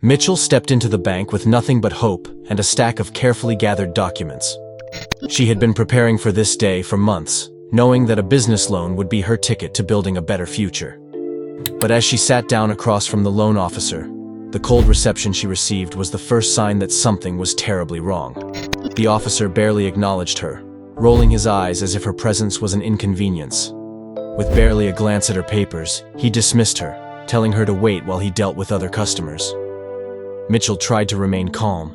Mitchell stepped into the bank with nothing but hope and a stack of carefully gathered documents. She had been preparing for this day for months, knowing that a business loan would be her ticket to building a better future. But as she sat down across from the loan officer, the cold reception she received was the first sign that something was terribly wrong. The officer barely acknowledged her, rolling his eyes as if her presence was an inconvenience. With barely a glance at her papers, he dismissed her, telling her to wait while he dealt with other customers. Mitchell tried to remain calm,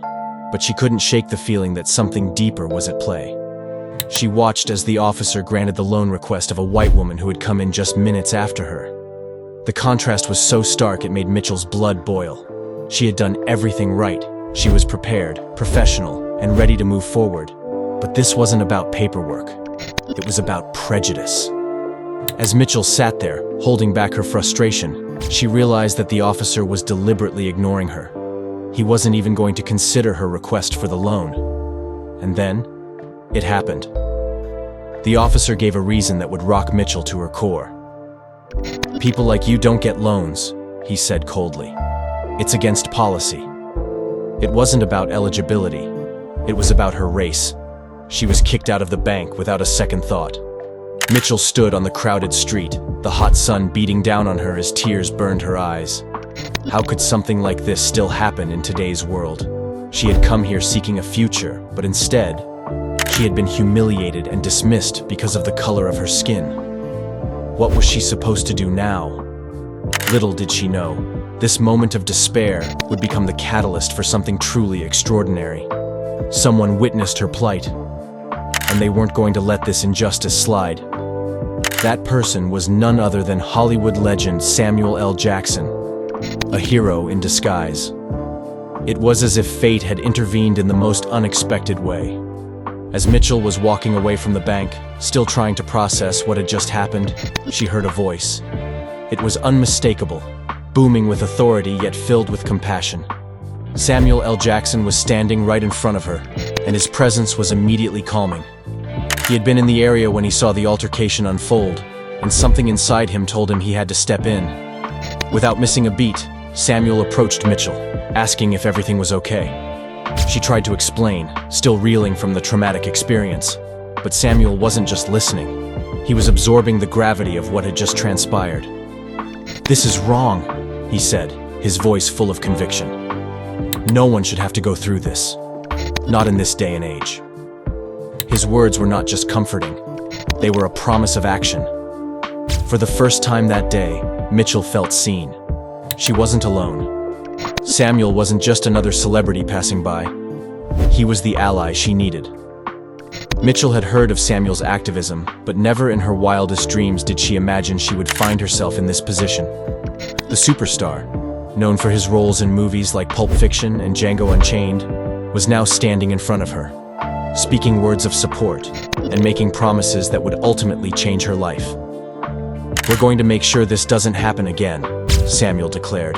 but she couldn't shake the feeling that something deeper was at play. She watched as the officer granted the loan request of a white woman who had come in just minutes after her. The contrast was so stark it made Mitchell's blood boil. She had done everything right. She was prepared, professional, and ready to move forward. But this wasn't about paperwork. It was about prejudice. As Mitchell sat there, holding back her frustration, she realized that the officer was deliberately ignoring her. He wasn't even going to consider her request for the loan. And then, it happened. The officer gave a reason that would rock Mitchell to her core. "People like you don't get loans," he said coldly. "It's against policy." It wasn't about eligibility. It was about her race. She was kicked out of the bank without a second thought. Mitchell stood on the crowded street, the hot sun beating down on her as tears burned her eyes. How could something like this still happen in today's world? She had come here seeking a future, but instead, she had been humiliated and dismissed because of the color of her skin. What was she supposed to do now? Little did she know, this moment of despair would become the catalyst for something truly extraordinary. Someone witnessed her plight, and they weren't going to let this injustice slide. That person was none other than Hollywood legend Samuel L. Jackson, a hero in disguise. It was as if fate had intervened in the most unexpected way. As Mitchell was walking away from the bank, still trying to process what had just happened, she heard a voice. It was unmistakable, booming with authority yet filled with compassion. Samuel L. Jackson was standing right in front of her, and his presence was immediately calming. He had been in the area when he saw the altercation unfold, and something inside him told him he had to step in. Without missing a beat, Samuel approached Mitchell, asking if everything was okay. She tried to explain, still reeling from the traumatic experience, but Samuel wasn't just listening. He was absorbing the gravity of what had just transpired. "This is wrong," he said, his voice full of conviction. "No one should have to go through this. Not in this day and age." His words were not just comforting. They were a promise of action. For the first time that day, Mitchell felt seen. She wasn't alone. Samuel wasn't just another celebrity passing by. He was the ally she needed. Mitchell had heard of Samuel's activism, but never in her wildest dreams did she imagine she would find herself in this position. The superstar, known for his roles in movies like Pulp Fiction and Django Unchained, was now standing in front of her, speaking words of support and making promises that would ultimately change her life. "We're going to make sure this doesn't happen again," Samuel declared.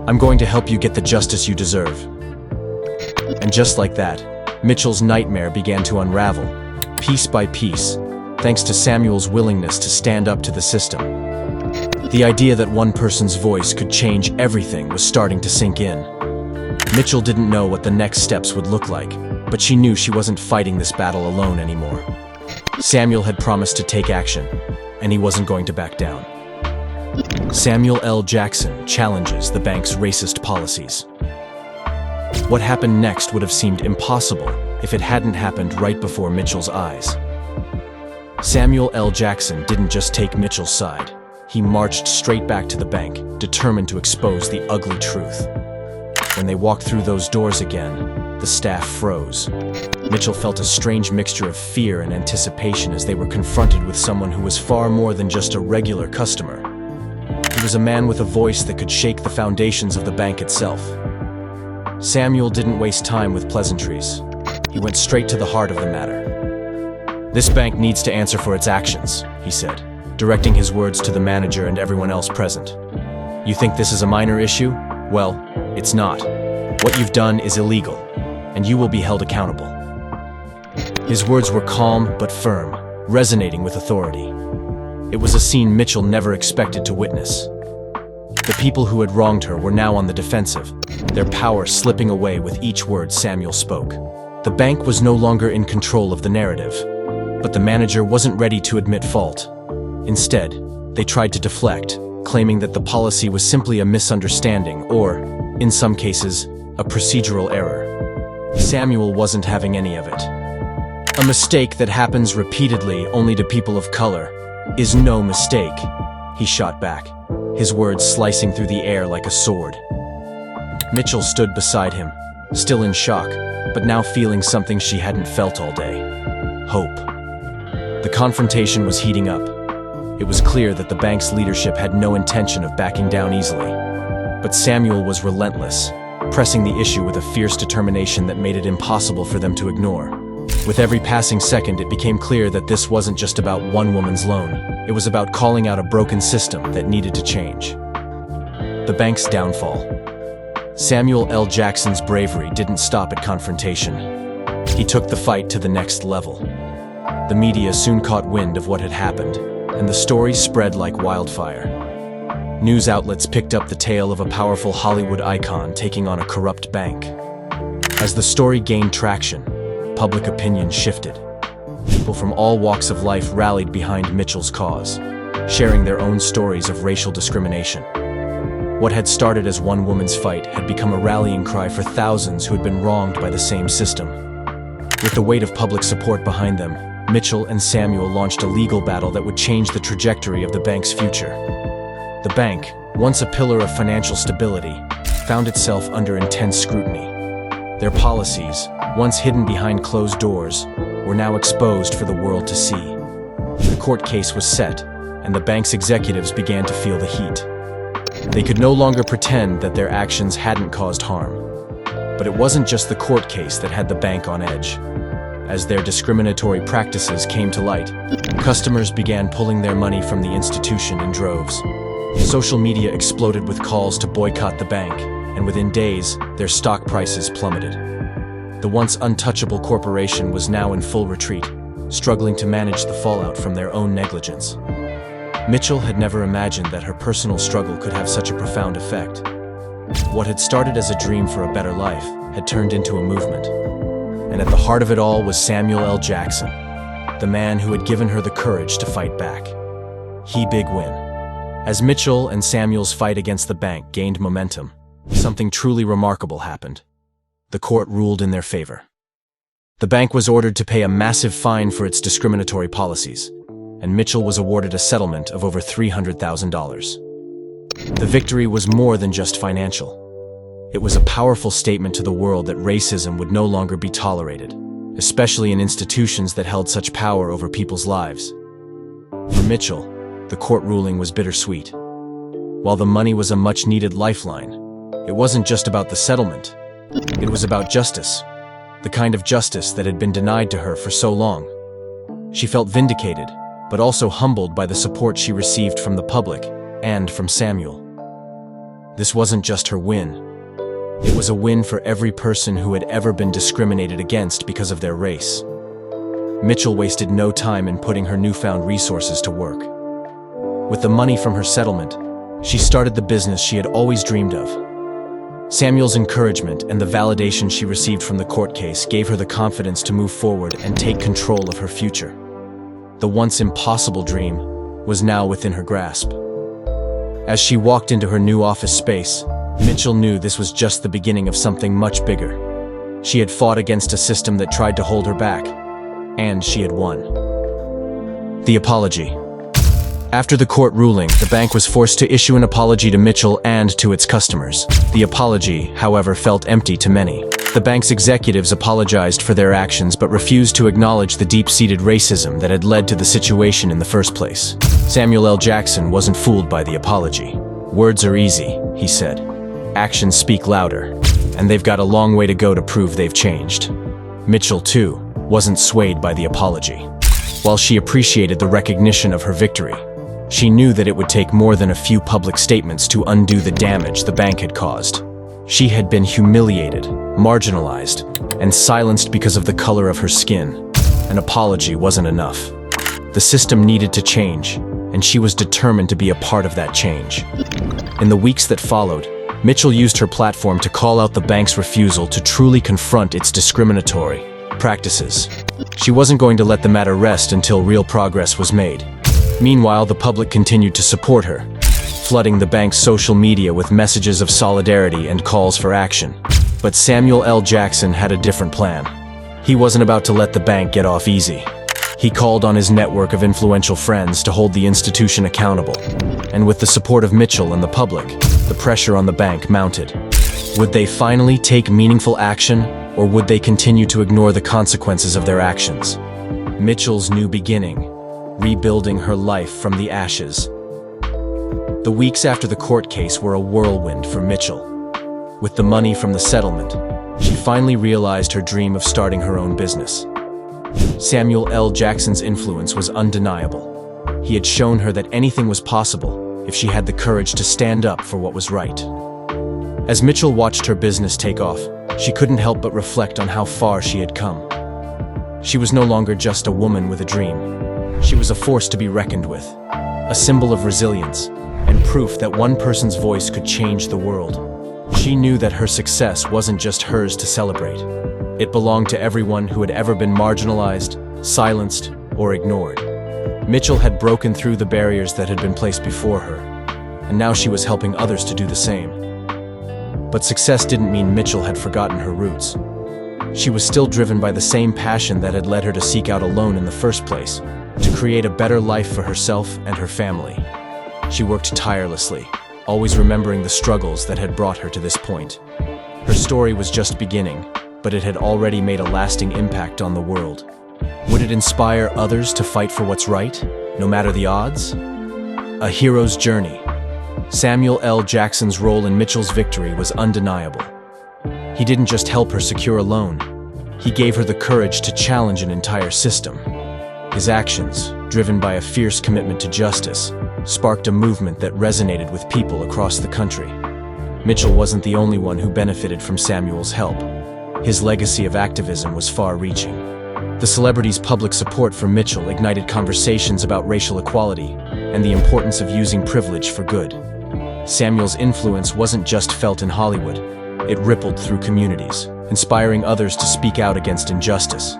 "I'm going to help you get the justice you deserve." And just like that, Mitchell's nightmare began to unravel, piece by piece, thanks to Samuel's willingness to stand up to the system. The idea that one person's voice could change everything was starting to sink in. Mitchell didn't know what the next steps would look like, but she knew she wasn't fighting this battle alone anymore. Samuel had promised to take action, and he wasn't going to back down. Samuel L. Jackson challenges the bank's racist policies. What happened next would have seemed impossible if it hadn't happened right before Mitchell's eyes. Samuel L. Jackson didn't just take Mitchell's side. He marched straight back to the bank, determined to expose the ugly truth. When they walked through those doors again, the staff froze. Mitchell felt a strange mixture of fear and anticipation as they were confronted with someone who was far more than just a regular customer. He was a man with a voice that could shake the foundations of the bank itself. Samuel didn't waste time with pleasantries. He went straight to the heart of the matter. "This bank needs to answer for its actions," he said, directing his words to the manager and everyone else present. "You think this is a minor issue? Well, it's not. What you've done is illegal, and you will be held accountable." His words were calm but firm, resonating with authority. It was a scene Mitchell never expected to witness. The people who had wronged her were now on the defensive, their power slipping away with each word Samuel spoke. The bank was no longer in control of the narrative, but the manager wasn't ready to admit fault. Instead, they tried to deflect, claiming that the policy was simply a misunderstanding or, in some cases, a procedural error. Samuel wasn't having any of it. A mistake that happens repeatedly only to people of color is no mistake, he shot back, his words slicing through the air like a sword. Mitchell stood beside him, still in shock, but now feeling something she hadn't felt all day: hope. The confrontation was heating up. It was clear that the bank's leadership had no intention of backing down easily. But Samuel was relentless, pressing the issue with a fierce determination that made it impossible for them to ignore. With every passing second, it became clear that this wasn't just about one woman's loan. It was about calling out a broken system that needed to change. The bank's downfall. Samuel L. Jackson's bravery didn't stop at confrontation. He took the fight to the next level. The media soon caught wind of what had happened, and the story spread like wildfire. News outlets picked up the tale of a powerful Hollywood icon taking on a corrupt bank. As the story gained traction, public opinion shifted. People from all walks of life rallied behind Mitchell's cause, sharing their own stories of racial discrimination. What had started as one woman's fight had become a rallying cry for thousands who had been wronged by the same system. With the weight of public support behind them, Mitchell and Samuel launched a legal battle that would change the trajectory of the bank's future. The bank, once a pillar of financial stability, found itself under intense scrutiny. Their policies, once hidden behind closed doors, were now exposed for the world to see. The court case was set, and the bank's executives began to feel the heat. They could no longer pretend that their actions hadn't caused harm. But it wasn't just the court case that had the bank on edge. As their discriminatory practices came to light, customers began pulling their money from the institution in droves. Social media exploded with calls to boycott the bank, and within days, their stock prices plummeted. The once untouchable corporation was now in full retreat, struggling to manage the fallout from their own negligence. Mitchell had never imagined that her personal struggle could have such a profound effect. What had started as a dream for a better life had turned into a movement. And at the heart of it all was Samuel L. Jackson, the man who had given her the courage to fight back. Big win. As Mitchell and Samuel's fight against the bank gained momentum, something truly remarkable happened. The court ruled in their favor. The bank was ordered to pay a massive fine for its discriminatory policies, and Mitchell was awarded a settlement of over $300,000. The victory was more than just financial. It was a powerful statement to the world that racism would no longer be tolerated, especially in institutions that held such power over people's lives. For Mitchell, the court ruling was bittersweet. While the money was a much-needed lifeline, it wasn't just about the settlement. It was about justice, the kind of justice that had been denied to her for so long. She felt vindicated, but also humbled by the support she received from the public and from Samuel. This wasn't just her win. It was a win for every person who had ever been discriminated against because of their race. Mitchell wasted no time in putting her newfound resources to work. With the money from her settlement, she started the business she had always dreamed of. Samuel's encouragement and the validation she received from the court case gave her the confidence to move forward and take control of her future. The once impossible dream was now within her grasp. As she walked into her new office space, Mitchell knew this was just the beginning of something much bigger. She had fought against a system that tried to hold her back, and she had won. The apology. After the court ruling, the bank was forced to issue an apology to Mitchell and to its customers. The apology, however, felt empty to many. The bank's executives apologized for their actions but refused to acknowledge the deep-seated racism that had led to the situation in the first place. Samuel L. Jackson wasn't fooled by the apology. "Words are easy," he said. "Actions speak louder, and they've got a long way to go to prove they've changed." Mitchell, too, wasn't swayed by the apology. While she appreciated the recognition of her victory, she knew that it would take more than a few public statements to undo the damage the bank had caused. She had been humiliated, marginalized, and silenced because of the color of her skin. An apology wasn't enough. The system needed to change, and she was determined to be a part of that change. In the weeks that followed, Mitchell used her platform to call out the bank's refusal to truly confront its discriminatory practices. She wasn't going to let the matter rest until real progress was made. Meanwhile, the public continued to support her, flooding the bank's social media with messages of solidarity and calls for action. But Samuel L. Jackson had a different plan. He wasn't about to let the bank get off easy. He called on his network of influential friends to hold the institution accountable. And with the support of Mitchell and the public, the pressure on the bank mounted. Would they finally take meaningful action, or would they continue to ignore the consequences of their actions? Mitchell's new beginning, rebuilding her life from the ashes. The weeks after the court case were a whirlwind for Mitchell. With the money from the settlement, she finally realized her dream of starting her own business. Samuel L. Jackson's influence was undeniable. He had shown her that anything was possible if she had the courage to stand up for what was right. As Mitchell watched her business take off, she couldn't help but reflect on how far she had come. She was no longer just a woman with a dream. She was a force to be reckoned with, a symbol of resilience, and proof that one person's voice could change the world. She knew that her success wasn't just hers to celebrate. It belonged to everyone who had ever been marginalized, silenced, or ignored. Mitchell had broken through the barriers that had been placed before her, and now she was helping others to do the same. But success didn't mean Mitchell had forgotten her roots. She was still driven by the same passion that had led her to seek out a loan in the first place, to create a better life for herself and her family. She worked tirelessly, always remembering the struggles that had brought her to this point. Her story was just beginning, but it had already made a lasting impact on the world. Would it inspire others to fight for what's right, no matter the odds? A hero's journey. Samuel L. Jackson's role in Mitchell's victory was undeniable. He didn't just help her secure a loan, he gave her the courage to challenge an entire system. His actions, driven by a fierce commitment to justice, sparked a movement that resonated with people across the country. Mitchell wasn't the only one who benefited from Samuel's help. His legacy of activism was far-reaching. The celebrity's public support for Mitchell ignited conversations about racial equality and the importance of using privilege for good. Samuel's influence wasn't just felt in Hollywood. It rippled through communities, inspiring others to speak out against injustice.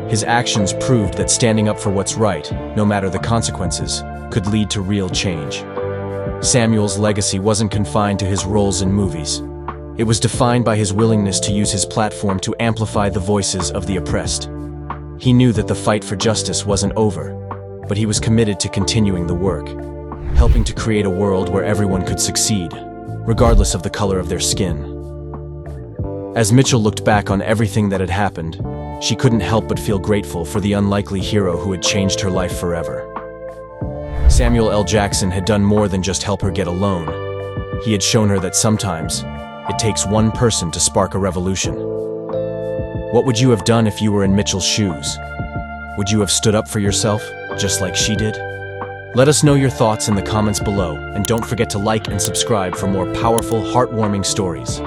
His actions proved that standing up for what's right, no matter the consequences, could lead to real change. Samuel's legacy wasn't confined to his roles in movies. It was defined by his willingness to use his platform to amplify the voices of the oppressed. He knew that the fight for justice wasn't over, but he was committed to continuing the work, helping to create a world where everyone could succeed, regardless of the color of their skin. As Mitchell looked back on everything that had happened, she couldn't help but feel grateful for the unlikely hero who had changed her life forever. Samuel L. Jackson had done more than just help her get a loan. He had shown her that sometimes, it takes one person to spark a revolution. What would you have done if you were in Mitchell's shoes? Would you have stood up for yourself, just like she did? Let us know your thoughts in the comments below, and don't forget to like and subscribe for more powerful, heartwarming stories.